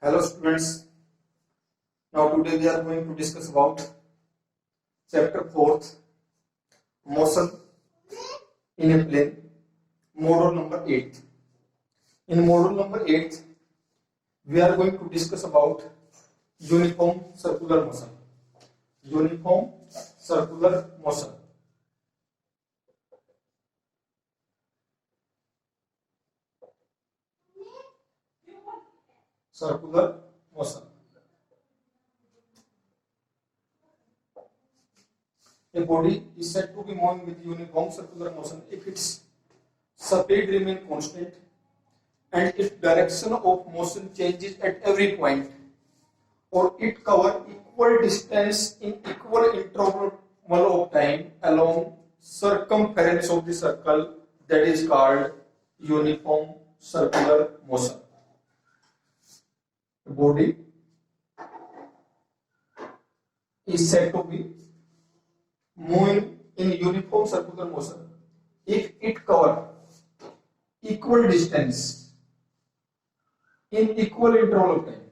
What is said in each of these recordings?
Hello students, now today we are going to discuss about chapter 4th, motion in a plane, module number 8. In module number 8, we are going to discuss about uniform circular motion. Uniform circular motion. Circular motion. A body is said to be moving with uniform circular motion if its speed remains constant and its direction of motion changes at every point, or it covers equal distance in equal interval of time along circumference of the circle, that is called uniform circular motion. The body is said to be moving in uniform circular motion if it covers equal distance in equal interval of time,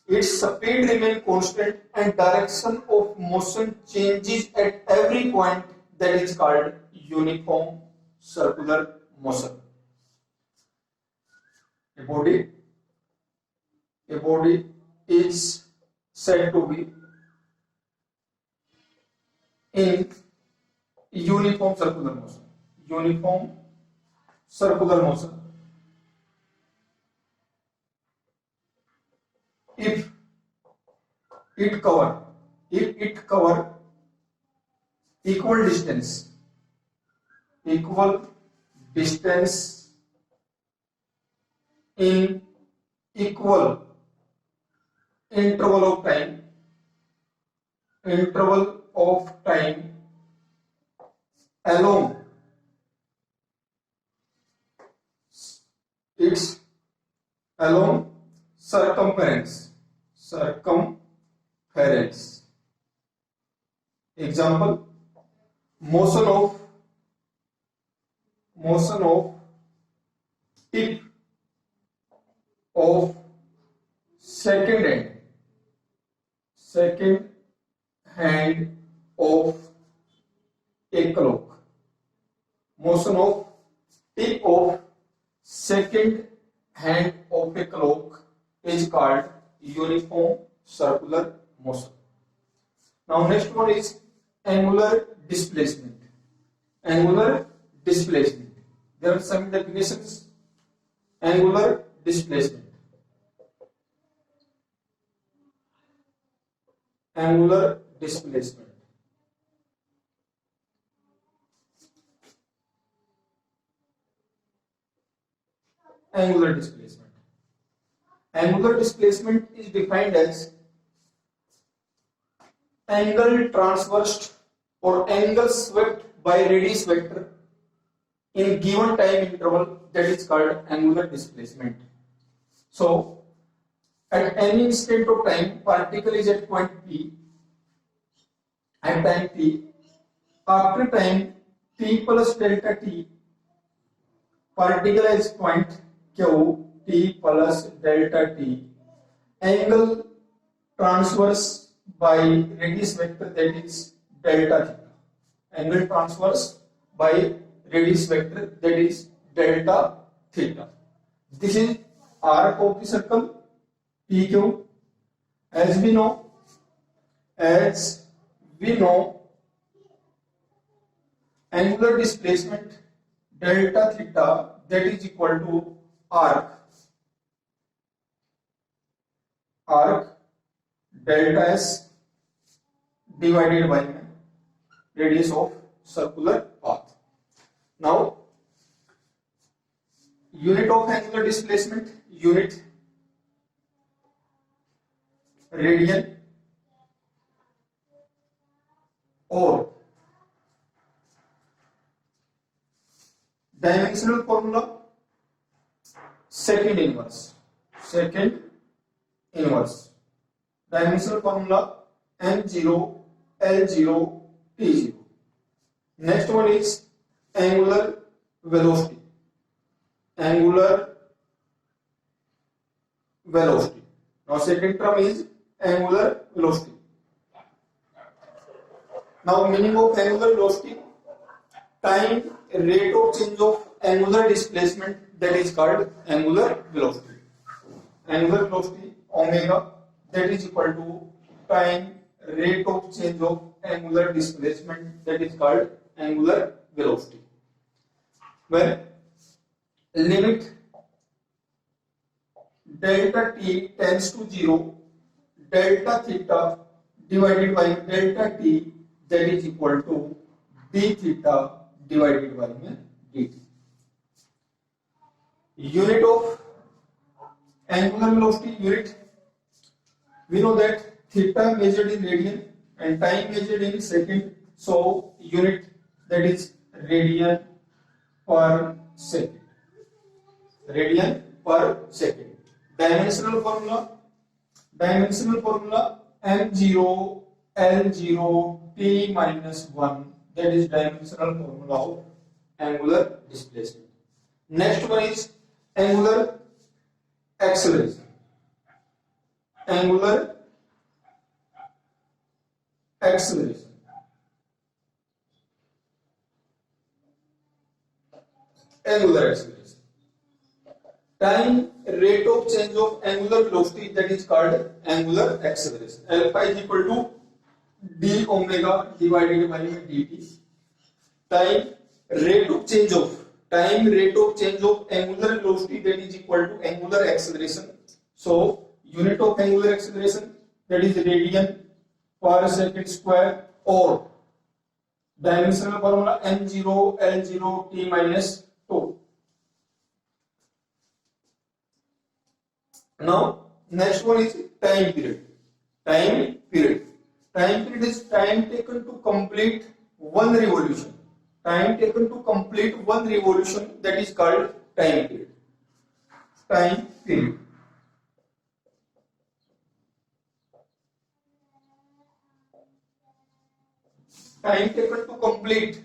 its speed remains constant and direction of motion changes at every point, that is called uniform circular motion. A body is said to be in uniform circular motion. Uniform circular motion if it cover equal distance in equal interval of time along circumference. Example: motion of tip of second hand of a clock. Motion of tip of second hand of a clock is called uniform circular motion. Now next one is angular displacement. Angular displacement. There are some definitions. Angular displacement. Angular displacement. Angular displacement. Angular displacement is defined as angle traversed or angle swept by radius vector in given time interval, that is called angular displacement. So at any instant of time, particle is at point P at time T. After time T plus delta T, particle is point Q T plus delta T. Angle transverse by radius vector, that is delta theta. Angle transverse by radius vector, that is delta theta. This is arc of the circle PQ. As we know, angular displacement delta theta, that is equal to arc delta S divided by radius of circular path. Now unit of angular displacement, unit radian, or dimensional formula second inverse. Dimensional formula m0 l0 t0. Next one is angular velocity. Angular velocity. Now second term is angular velocity. Now meaning of angular velocity, time rate of change of angular displacement, that is called angular velocity. Angular velocity omega, that is equal to time rate of change of angular displacement, that is called angular velocity. When limit delta t tends to 0, delta theta divided by delta t, that is equal to d theta divided by dt. Unit of angular velocity unit, we know that theta measured in radian and time measured in second, so unit, that is radian per second. Radian per second. Dimensional formula m0 L0 t minus 1, that is dimensional formula of angular displacement. Next one is angular acceleration. Angular acceleration. Angular acceleration. Time rate of change of angular velocity, that is called angular acceleration. Alpha is equal to d omega divided by dt. Time rate of change of angular velocity, that is equal to angular acceleration. So unit of angular acceleration, that is radian per second square, or dimensional formula m0 L0 t minus 2. Now next one is time period. Time period is time taken to complete one revolution. Time taken to complete one revolution, that is called time period. Time period. Time taken to complete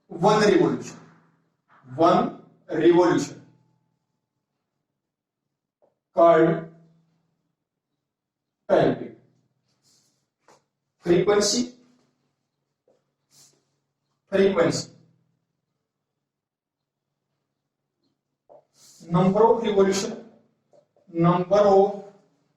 one revolution called time period. Frequency, number of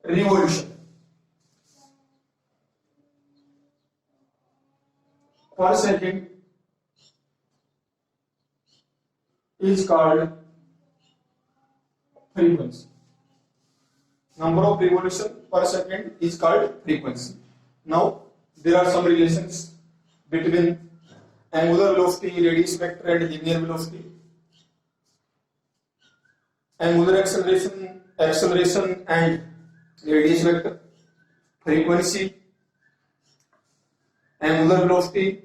revolution per second is called frequency. Number of revolution per second is called frequency. Now there are some relations between angular velocity, radius vector, and linear velocity. Angular acceleration and radius vector, frequency, angular velocity,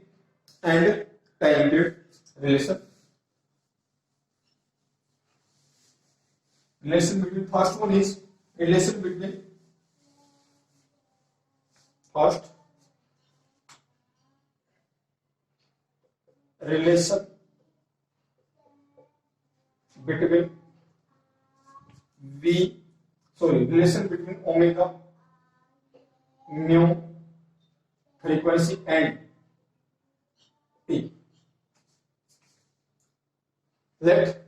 and time period relation. Relation between first one is relation between first relation between relation between omega, mu, frequency, and t. Let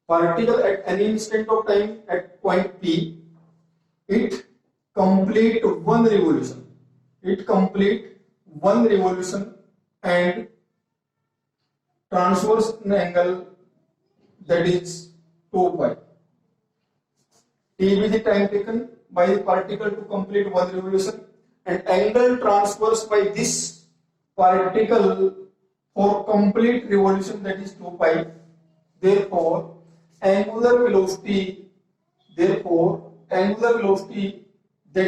particle at any instant of time at point P, it complete one revolution. And transverse angle, that is 2 pi. T be the time taken by the particle to complete one revolution, and angle transverse by this particle for complete revolution, that is 2 pi. Therefore, angular velocity that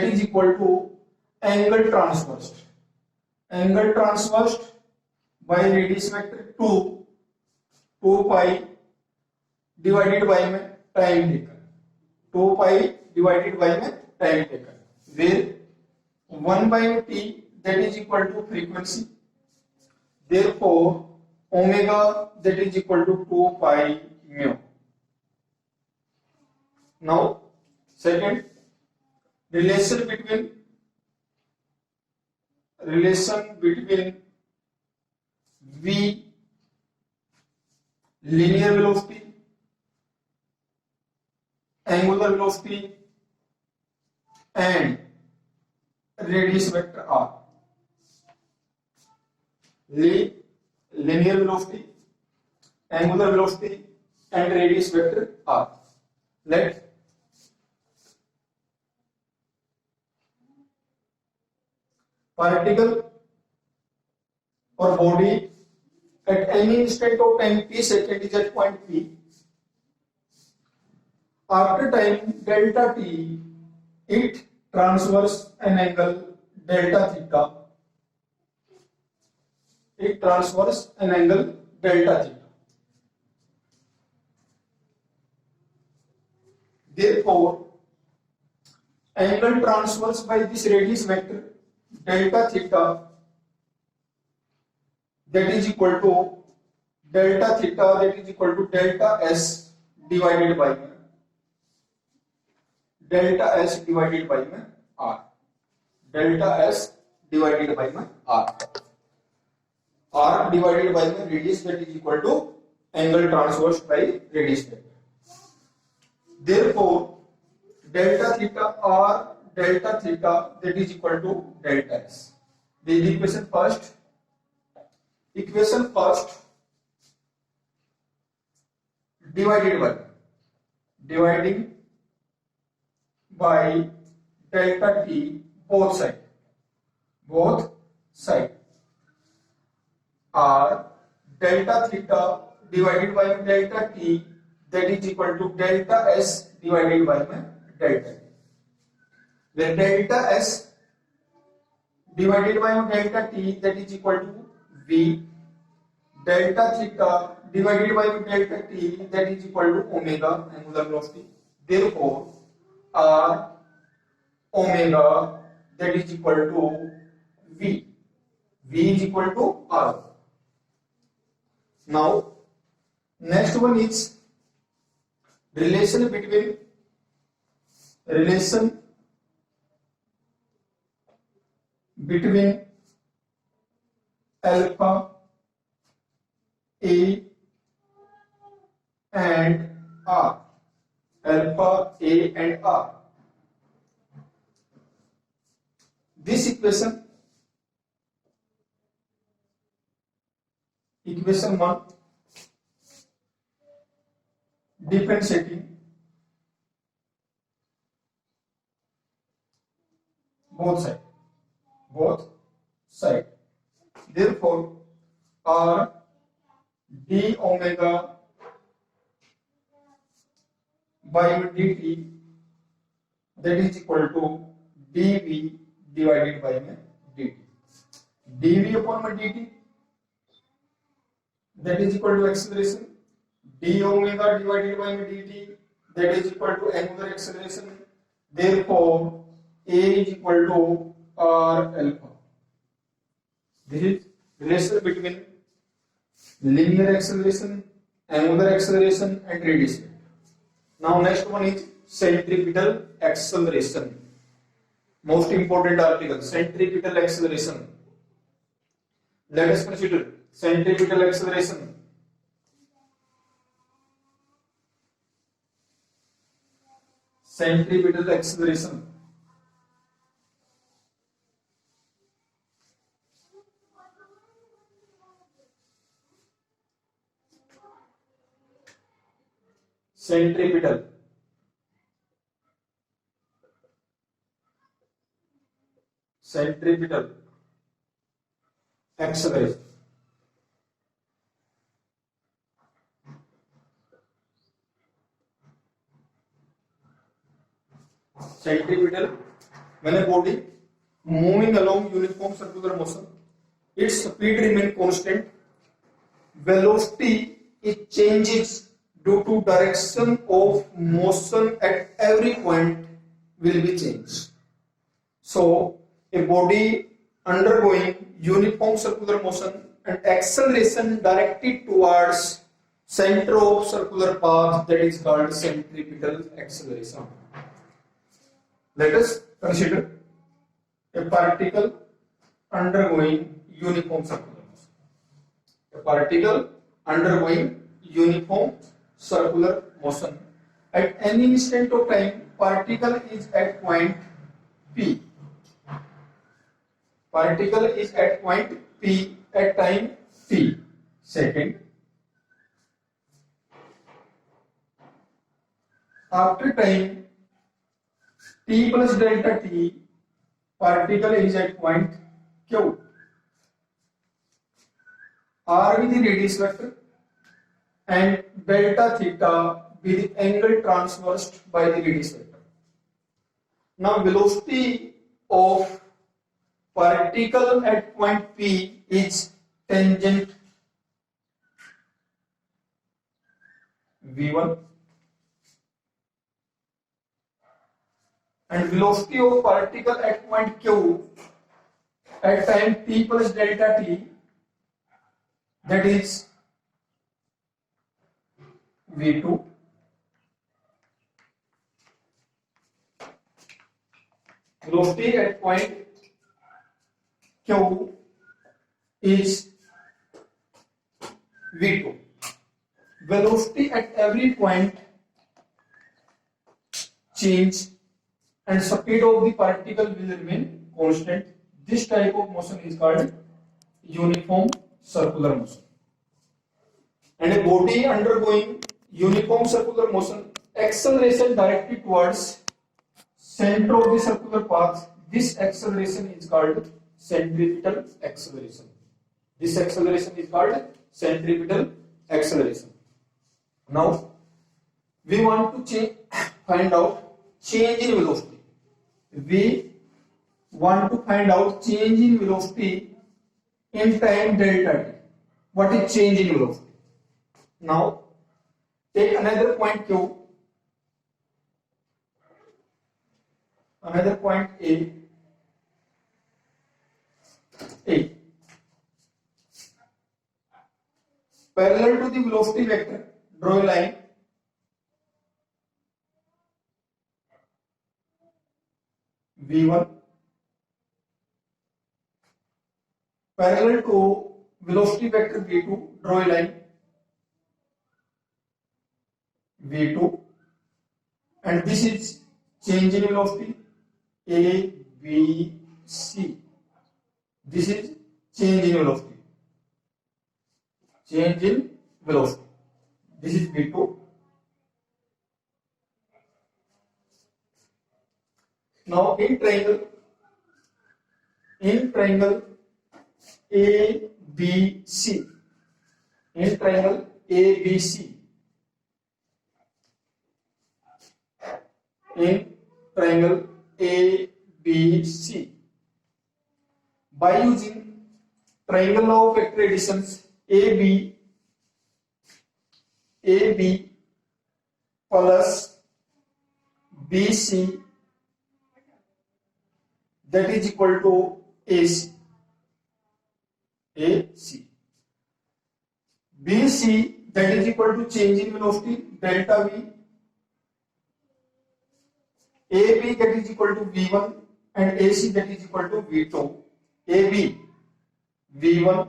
is equal to angle transversed by radius vector 2 pi divided by my time taken. 2 pi divided by my time taken, where 1 by t, that is equal to frequency. Therefore, omega that is equal to 2 pi mu. Now, second, relation between v linear velocity, angular velocity and radius vector r. Linear velocity, angular velocity and radius vector r. Let particle or body at any instant of time p second is at point p. After time delta t, it transverse an angle delta theta. It transverse an angle delta theta. Therefore, angle transverse by this radius vector delta theta, that is equal to delta theta, that is equal to delta s divided by delta s divided by r. Delta s divided by r. R divided by radius, that is equal to angle transverse by radius vector. Therefore, delta theta r delta theta, that is equal to delta s. This is the equation first. Equation first, dividing by delta t both side r delta theta divided by delta t, that is equal to delta s divided by delta t. Where delta s divided by delta t, that is equal to v, delta theta divided by delta t, that is equal to omega, angular velocity. Therefore, r omega, that is equal to v. V is equal to r. Now, next one is relation between alpha a and r. Alpha a and r. This equation 1, differentiating both side. Therefore, r d omega by dt, that is equal to dv divided by dt. dv upon dt, that is equal to acceleration. D omega divided by dt, that is equal to angular acceleration. Therefore, a is equal to r alpha. This is relation between linear acceleration, angular acceleration and radius vector. Now next one is centripetal acceleration. Most important article, centripetal acceleration. Let us consider centripetal acceleration. Centripetal acceleration. Centripetal acceleration. Centripetal, when a body moving along uniform circular motion, its speed remains constant, velocity it changes due to direction of motion at every point will be changed. So a body undergoing uniform circular motion and acceleration directed towards center of circular path, that is called centripetal acceleration. Let us consider a particle undergoing uniform circular motion. A particle undergoing uniform circular motion. At any instant of time, particle is at point P. Particle is at point P at time t second. After time t plus delta t, particle is at point Q. R with the radius vector and delta theta with the angle traversed by the radius vector. Now velocity of particle at point P is tangent v1 and velocity of particle at point Q at time t plus delta t, that is v2 velocity at point Q is v2. Velocity at every point change and speed of the particle will remain constant. This type of motion is called uniform circular motion. And a body undergoing uniform circular motion, acceleration directed towards center of the circular path, this acceleration is called centripetal acceleration. This acceleration is called centripetal acceleration. Now we want to find out change in velocity. We want to find out change in velocity in time delta t. What is change in velocity? Now take another point Q, another point A. Parallel to the velocity vector, draw a line v1. Parallel to velocity vector v2, draw a line v2, and this is change in velocity a b c. This is change in velocity. Change in velocity. This is v2. Now in triangle ABC, in triangle ABC, in triangle ABC, by using triangle law of vector additions, AB plus BC, that is equal to AC. BC, that is equal to change in velocity delta V. AB, that is equal to V1, and AC, that is equal to V2. AB V1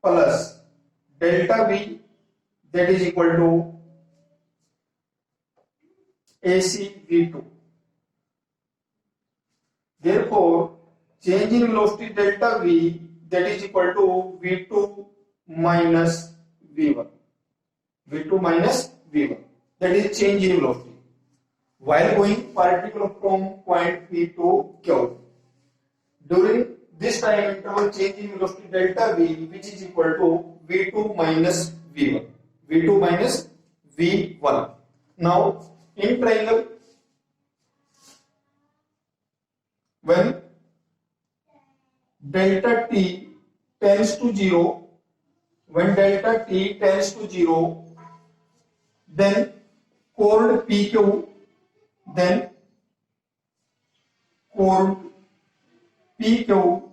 plus delta V, that is equal to AC V2. Therefore, change in velocity delta V, that is equal to V2 minus V1. V2 minus V1. That is change in velocity while going particle from point P to Q. During this time interval, change in velocity delta V, which is equal to V2 minus V1. V2 minus V1. Now in triangle, when delta t tends to 0, when delta t tends to 0, then chord PQ, then chord PQ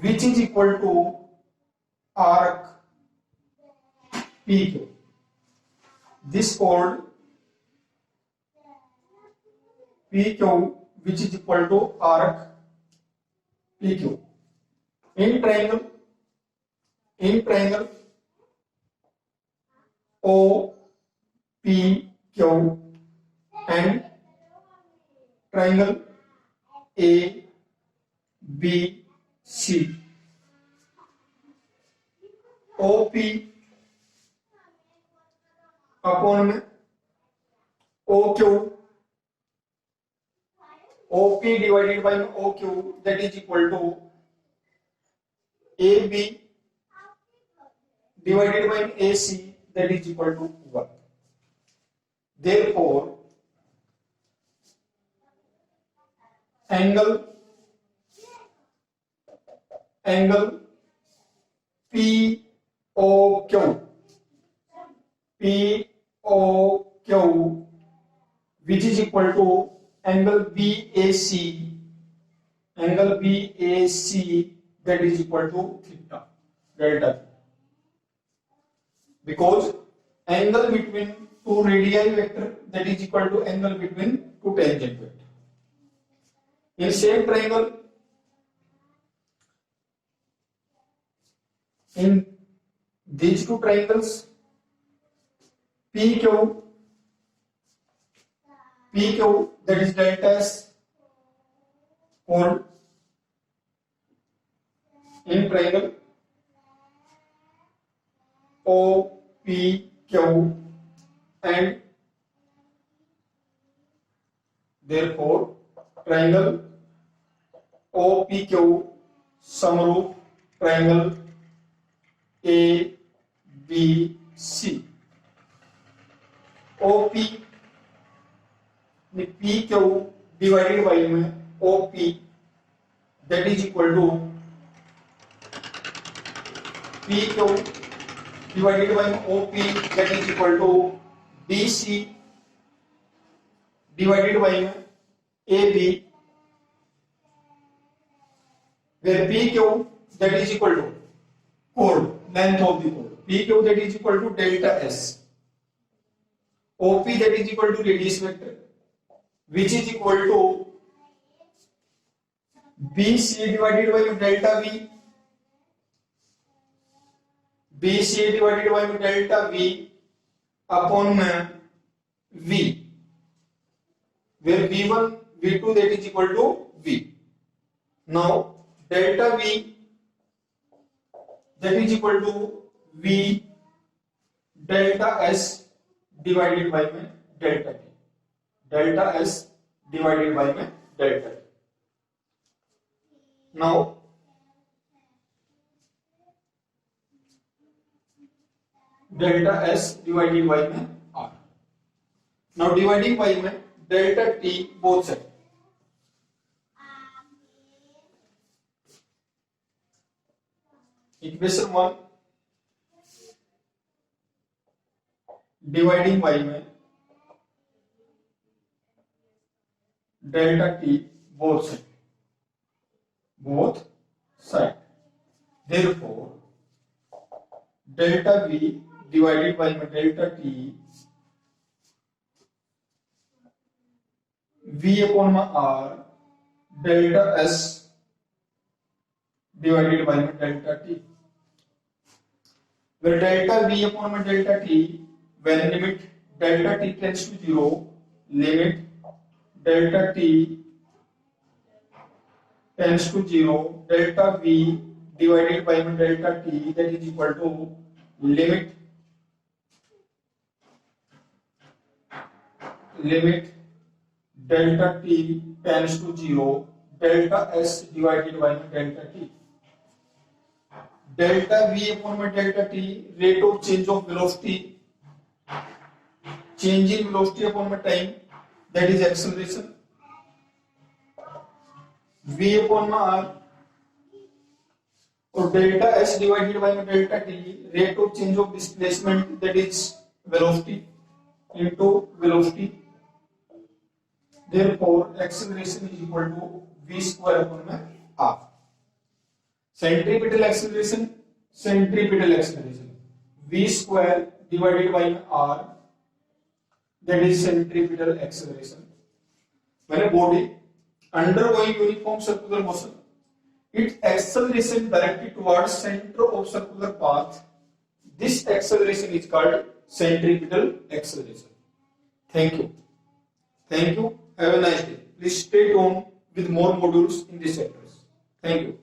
which is equal to arc PQ. This called PQ, which is equal to arc PQ. In triangle OPQ and triangle ABC. OP upon OQ, OP divided by OQ, that is equal to AB divided by AC, that is equal to 1. Therefore, angle POQ, which is equal to angle BAC, that is equal to theta, delta. Because angle between two radii vector, that is equal to angle between two tangent vector. In same triangle, in these two triangles, PQ, that is delta S, called in triangle OPQ, and therefore triangle OPQ samroop triangle ABC. OP PQ divided by OP, that is equal to PQ divided by OP, that is equal to BC divided by AB, where PQ, that is equal to chord, length of the chord. PQ, that is equal to delta S. OP, that is equal to radius vector, which is equal to BC divided by delta V, BC divided by delta V upon V, where V1, V2, that is equal to V. Now delta V, that is equal to V delta S divided by delta T. Delta S divided by delta T. Now delta S divided by R. Now dividing by delta T both sides. Equation 1, dividing by delta T both sides. Therefore, delta V divided by delta T, V upon R, delta S divided by delta T, where delta V upon delta T, when limit delta T tends to 0, limit delta T tends to 0, delta V divided by delta T, that is equal to limit delta T tends to 0, delta S divided by delta T. Delta V upon delta T, rate of change of velocity, change in velocity upon time, that is acceleration. V upon R, or delta S divided by delta T, rate of change of displacement, that is velocity into velocity. Therefore, acceleration is equal to V square upon R. Centripetal acceleration, v square divided by r, that is centripetal acceleration. When a body undergoing uniform circular motion, its acceleration directed towards center of circular path, this acceleration is called centripetal acceleration. Thank you. Thank you. Have a nice day. Please stay tuned with more modules in this chapter. Thank you.